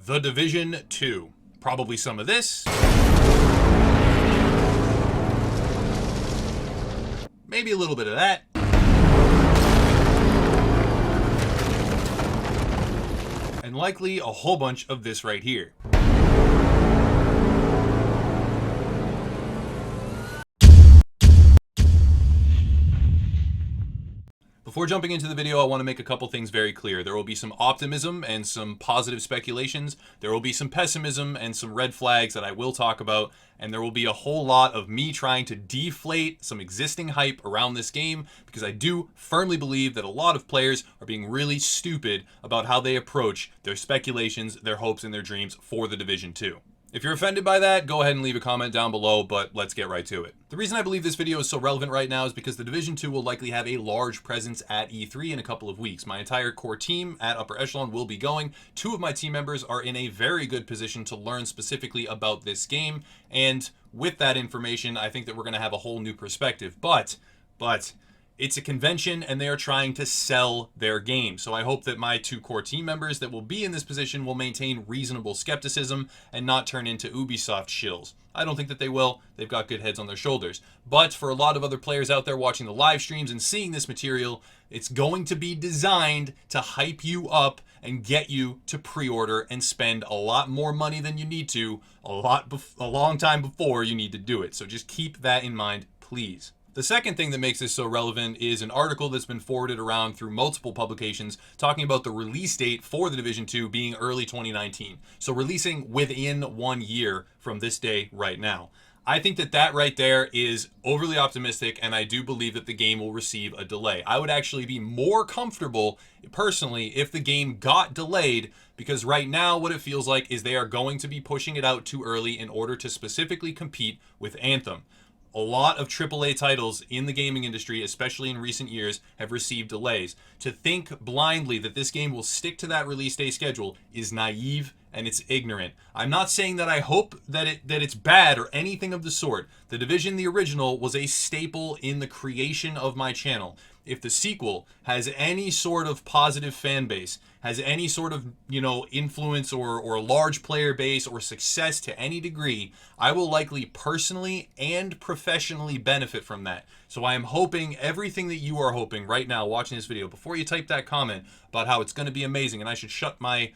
The Division 2. Probably some of this. Maybe a little bit of that. And likely a whole bunch of this right here. Before jumping into the video, I want to make a couple things very clear. There will be some optimism and some positive speculations. There will be some pessimism and some red flags that I will talk about. And there will be a whole lot of me trying to deflate some existing hype around this game, because I do firmly believe that a lot of players are being really stupid about how they approach their speculations, their hopes, and their dreams for the Division 2. If you're offended by that, go ahead and leave a comment down below, but let's get right to it. The reason I believe this video is so relevant right now is because the Division 2 will likely have a large presence at E3 in a couple of weeks. My entire core team at Upper Echelon will be going. 2 of my team members are in a very good position to learn specifically about this game, and with that information, I think that we're going to have a whole new perspective. But it's a convention and they are trying to sell their game. So I hope that my 2 core team members that will be in this position will maintain reasonable skepticism and not turn into Ubisoft shills. I don't think that they will. They've got good heads on their shoulders. But for a lot of other players out there watching the live streams and seeing this material, it's going to be designed to hype you up and get you to pre-order and spend a lot more money than you need to a long time before you need to do it. So just keep that in mind, please. The second thing that makes this so relevant is an article that's been forwarded around through multiple publications talking about the release date for the Division 2 being early 2019. So releasing within 1 year from this day right now. I think that that right there is overly optimistic, and I do believe that the game will receive a delay. I would actually be more comfortable personally if the game got delayed, because right now what it feels like is they are going to be pushing it out too early in order to specifically compete with Anthem. A lot of AAA titles in the gaming industry, especially in recent years, have received delays. To think blindly that this game will stick to that release day schedule is naive and it's ignorant. I'm not saying that I hope that it's bad or anything of the sort. The Division, the original, was a staple in the creation of my channel. If the sequel has any sort of positive fan base, has any sort of, influence or large player base or success to any degree, I will likely personally and professionally benefit from that. So I am hoping everything that you are hoping right now watching this video, before you type that comment about how it's going to be amazing and I should shut my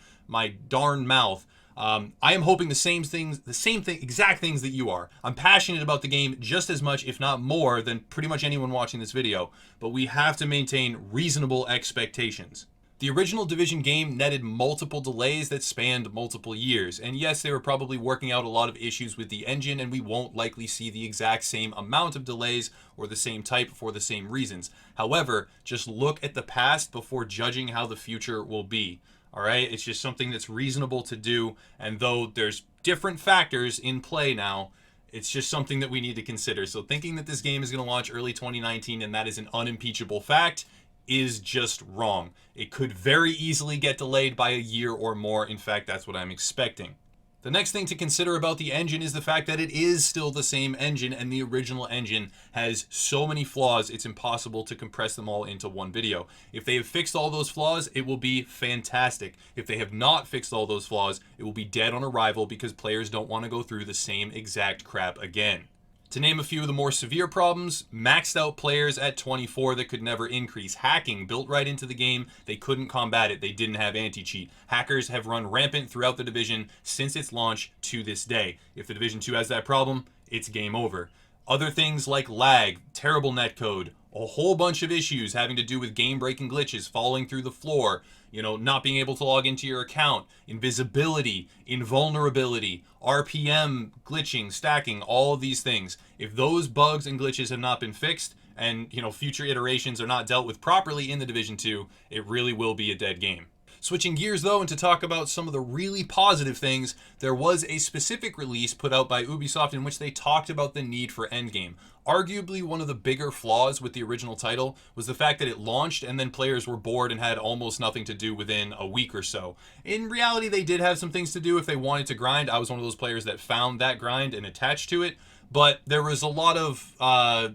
darn mouth, I am hoping the same exact things that you are. I'm passionate about the game just as much, if not more, than pretty much anyone watching this video, but we have to maintain reasonable expectations. The original Division game netted multiple delays that spanned multiple years, and yes, they were probably working out a lot of issues with the engine, and we won't likely see the exact same amount of delays or the same type for the same reasons. However, just look at the past before judging how the future will be. All right, it's just something that's reasonable to do, and though there's different factors in play now, it's just something that we need to consider. So thinking that this game is going to launch early 2019 and that is an unimpeachable fact is just wrong. It could very easily get delayed by a year or more. In fact, that's what I'm expecting. The next thing to consider about the engine is the fact that it is still the same engine, and the original engine has so many flaws it's impossible to compress them all into one video. If they have fixed all those flaws, it will be fantastic. If they have not fixed all those flaws, it will be dead on arrival because players don't want to go through the same exact crap again. To name a few of the more severe problems, maxed out players at 24 that could never increase. Hacking built right into the game. They couldn't combat it. They didn't have anti-cheat. Hackers have run rampant throughout the Division since its launch to this day. If the Division 2 has that problem, it's game over. Other things like lag, terrible netcode, a whole bunch of issues having to do with game-breaking glitches, falling through the floor, not being able to log into your account, invisibility, invulnerability, RPM, glitching, stacking, all of these things. If those bugs and glitches have not been fixed and, future iterations are not dealt with properly in the Division 2, it really will be a dead game. Switching gears though, and to talk about some of the really positive things, there was a specific release put out by Ubisoft in which they talked about the need for endgame. Arguably one of the bigger flaws with the original title was the fact that it launched and then players were bored and had almost nothing to do within a week or so. In reality, they did have some things to do if they wanted to grind. I was one of those players that found that grind and attached to it. but there was a lot of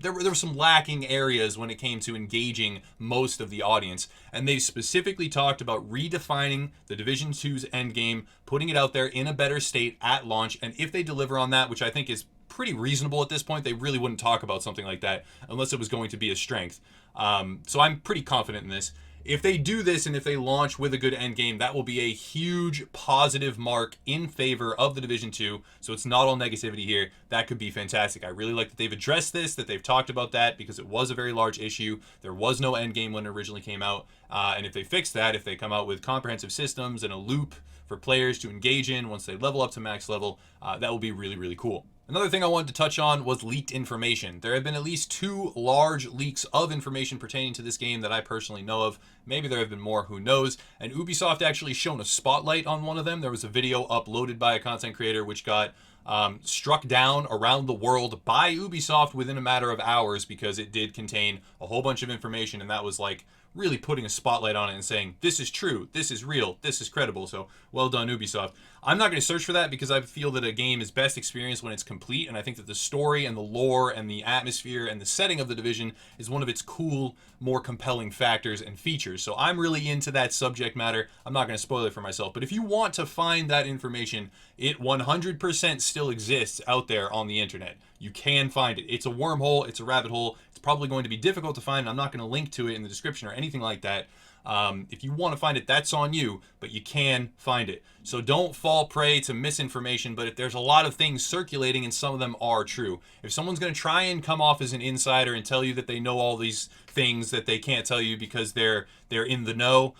there were some lacking areas when it came to engaging most of the audience, and they specifically talked about redefining the Division 2's endgame, putting it out there in a better state at launch, and if they deliver on that, which I think is pretty reasonable at this point, they really wouldn't talk about something like that unless it was going to be a strength. So I'm pretty confident in this. If they do this and if they launch with a good end game, that will be a huge positive mark in favor of the Division 2. So it's not all negativity here. That could be fantastic. I really like that they've addressed this, that they've talked about that, because it was a very large issue. There was no end game when it originally came out. And if they fix that, if they come out with comprehensive systems and a loop for players to engage in once they level up to max level, that will be really, really cool. Another thing I wanted to touch on was leaked information. There have been at least 2 large leaks of information pertaining to this game that I personally know of. Maybe there have been more, who knows. And Ubisoft actually shone a spotlight on one of them. There was a video uploaded by a content creator which got struck down around the world by Ubisoft within a matter of hours because it did contain a whole bunch of information, and that was like really putting a spotlight on it and saying, this is true, this is real, this is credible. So well done, Ubisoft. I'm not going to search for that because I feel that a game is best experienced when it's complete, and I think that the story and the lore and the atmosphere and the setting of the Division is one of its cool, more compelling factors and features. So I'm really into that subject matter. I'm not going to spoil it for myself, but if you want to find that information, it 100% still exists out there on the internet. You can find it. It's a wormhole, it's a rabbit hole. It's probably going to be difficult to find. I'm not going to link to it in the description or anything like that. If you want to find it, that's on you, but you can find it. So don't fall prey to misinformation, but if there's a lot of things circulating and some of them are true. If someone's going to try and come off as an insider and tell you that they know all these things that they can't tell you because they're in the know,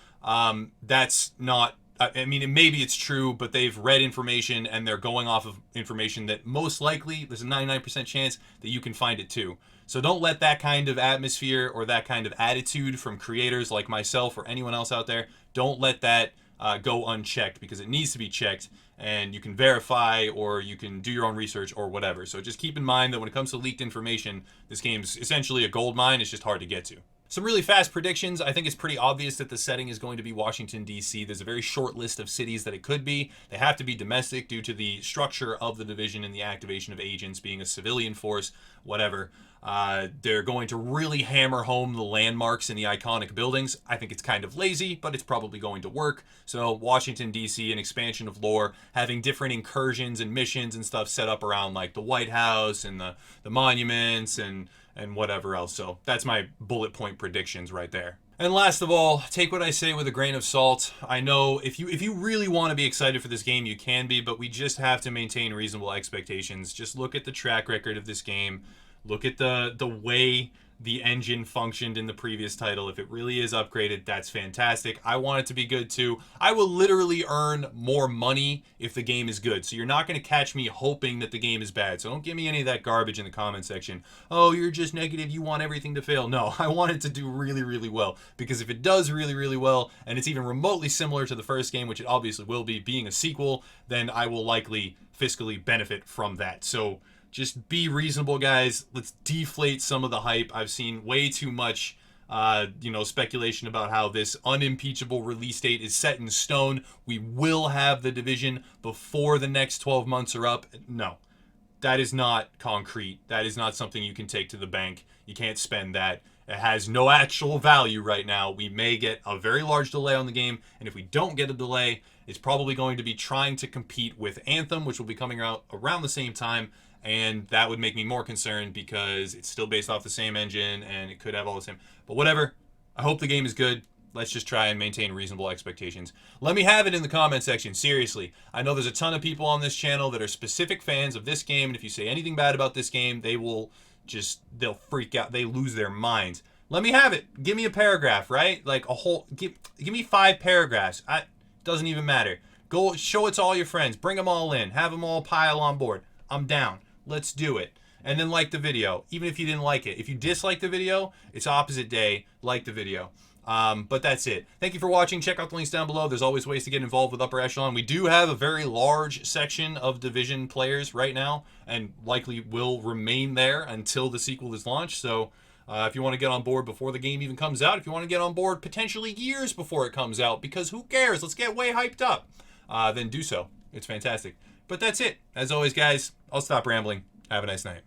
that's not, I mean, maybe it's true, but they've read information and they're going off of information that most likely, there's a 99% chance that you can find it too. So don't let that kind of atmosphere or that kind of attitude from creators like myself or anyone else out there, don't let that go unchecked, because it needs to be checked, and you can verify or you can do your own research or whatever. So just keep in mind that when it comes to leaked information, this game's essentially a gold mine. It's just hard to get to. Some really fast predictions. I think it's pretty obvious that the setting is going to be Washington, D.C. There's a very short list of cities that it could be. They have to be domestic due to the structure of the Division and the activation of agents being a civilian force, whatever. They're going to really hammer home the landmarks and the iconic buildings. I think it's kind of lazy, but it's probably going to work. So Washington, D.C., an expansion of lore, having different incursions and missions and stuff set up around like the White House and the monuments and whatever else. So that's my bullet point predictions right there. And last of all, take what I say with a grain of salt. I know if you really want to be excited for this game, you can be, but we just have to maintain reasonable expectations. Just look at the track record of this game. Look at the way the engine functioned in the previous title. If it really is upgraded, that's fantastic. I want it to be good too. I will literally earn more money if the game is good. So you're not going to catch me hoping that the game is bad. So don't give me any of that garbage in the comment section. Oh, you're just negative. You want everything to fail. No, I want it to do really, really well. Because if it does really, really well, and it's even remotely similar to the first game, which it obviously will be, being a sequel, then I will likely fiscally benefit from that. So just be reasonable, guys. Let's deflate some of the hype. I've seen way too much, speculation about how this unimpeachable release date is set in stone. We will have the Division before the next 12 months are up. No, that is not concrete. That is not something you can take to the bank. You can't spend that. It has no actual value right now. We may get a very large delay on the game, and if we don't get a delay, it's probably going to be trying to compete with Anthem, which will be coming out around the same time. And that would make me more concerned because it's still based off the same engine and it could have all the same. But whatever. I hope the game is good. Let's just try and maintain reasonable expectations. Let me have it in the comment section. Seriously. I know there's a ton of people on this channel that are specific fans of this game. And if you say anything bad about this game, they'll freak out. They lose their minds. Let me have it. Give me a paragraph, right? Like a whole, give me 5 paragraphs. Doesn't even matter. Go show it to all your friends. Bring them all in. Have them all pile on board. I'm down. Let's do it. And then like the video, even if you didn't like it. If you dislike the video, it's opposite day. Like the video. But that's it. Thank you for watching. Check out the links down below. There's always ways to get involved with Upper Echelon. We do have a very large section of Division players right now, and likely will remain there until the sequel is launched. So if you want to get on board before the game even comes out, if you want to get on board potentially years before it comes out, because who cares? Let's get way hyped up. Then do so. It's fantastic. But that's it. As always, guys, I'll stop rambling. Have a nice night.